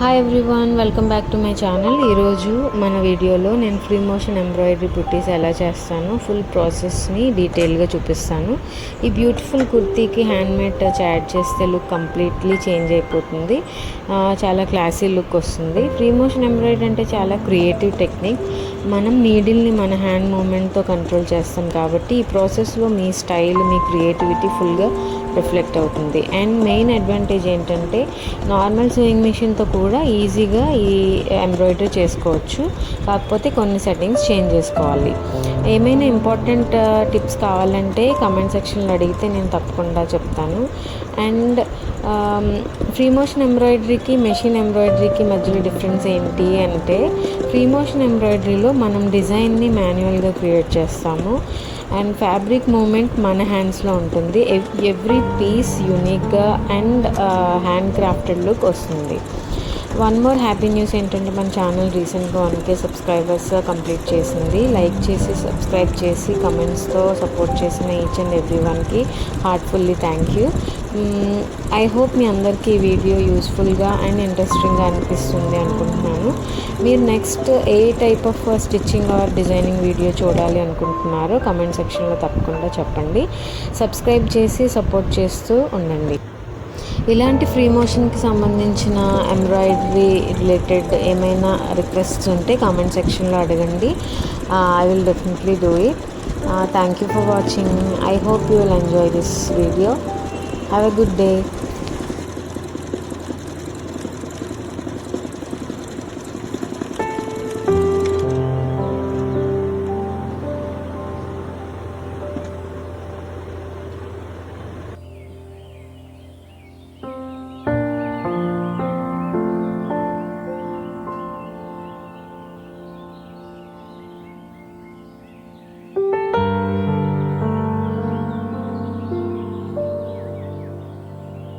Hi everyone, welcome back to my channel. ఈరోజు మన వీడియోలో నేను ఫ్రీ మోషన్ ఎంబ్రాయిడరీ బుట్టీస్ ఎలా చేస్తానో ఫుల్ ప్రాసెస్ని డీటెయిల్గా చూపిస్తాను. ఈ బ్యూటిఫుల్ కుర్తీకి హ్యాండ్మేడ్ టచ్ యాడ్ చేస్తే లుక్ కంప్లీట్లీ చేంజ్ అయిపోతుంది. చాలా క్లాసీ లుక్ వస్తుంది. ఫ్రీ మోషన్ ఎంబ్రాయిడరీ అంటే చాలా క్రియేటివ్ టెక్నిక్. మనం నీడిల్ని మన హ్యాండ్ మూమెంట్తో కంట్రోల్ చేస్తాం కాబట్టి ఈ ప్రాసెస్లో మీ స్టైల్, మీ క్రియేటివిటీ ఫుల్గా రిఫ్లెక్ట్ అవుతుంది. అండ్ మెయిన్ అడ్వాంటేజ్ ఏంటంటే నార్మల్ సూయింగ్ మిషన్తో కూడా ఈజీగా ఈ ఎంబ్రాయిడరీ చేసుకోవచ్చు. కాకపోతే కొన్ని సెట్టింగ్స్ చేంజ్ చేసుకోవాలి. ఏమైనా ఇంపార్టెంట్ టిప్స్ కావాలంటే కమెంట్ సెక్షన్లో అడిగితే నేను తప్పకుండా చెప్తాను. అండ్ ఫ్రీ మోషన్ ఎంబ్రాయిడరీకి మెషిన్ ఎంబ్రాయిడరీకి మధ్యలో డిఫరెన్స్ ఏంటి అంటే, ఫ్రీ మోషన్ ఎంబ్రాయిడరీలో మనం డిజైన్ని మాన్యువల్గా క్రియేట్ చేస్తాము అండ్ ఫ్యాబ్రిక్ మూమెంట్ మన హ్యాండ్స్లో ఉంటుంది. ఎవ్రీ పీస్ యూనిక్గా అండ్ హ్యాండ్ క్రాఫ్టెడ్ లుక్ వస్తుంది. వన్ మోర్ హ్యాపీ న్యూస్ ఏంటంటే, మన ఛానల్ రీసెంట్గా 1K సబ్స్క్రైబర్స్ కంప్లీట్ చేసింది. లైక్ చేసి, సబ్స్క్రైబ్ చేసి, కమెంట్స్తో సపోర్ట్ చేసిన ఈచ్ అండ్ ఎవ్రీ వన్కి heartfully thank you. I hope మీ అందరికీ ఈ వీడియో యూస్ఫుల్గా అండ్ ఇంట్రెస్టింగ్గా అనిపిస్తుంది అనుకుంటున్నాను. మీరు నెక్స్ట్ ఏ type of stitching or designing video చూడాలి అనుకుంటున్నారో కమెంట్ సెక్షన్లో తప్పకుండా చెప్పండి. సబ్స్క్రైబ్ చేసి సపోర్ట్ చేస్తూ ఉండండి. ఇలాంటి ఫ్రీ మోషన్కి సంబంధించిన ఎంబ్రాయిడరీ రిలేటెడ్ ఏమైనా రిక్వెస్ట్స్ ఉంటే కామెంట్ సెక్షన్లో అడగండి. I will definitely do it. Thank you for watching. I hope you will enjoy this video. Have a good day.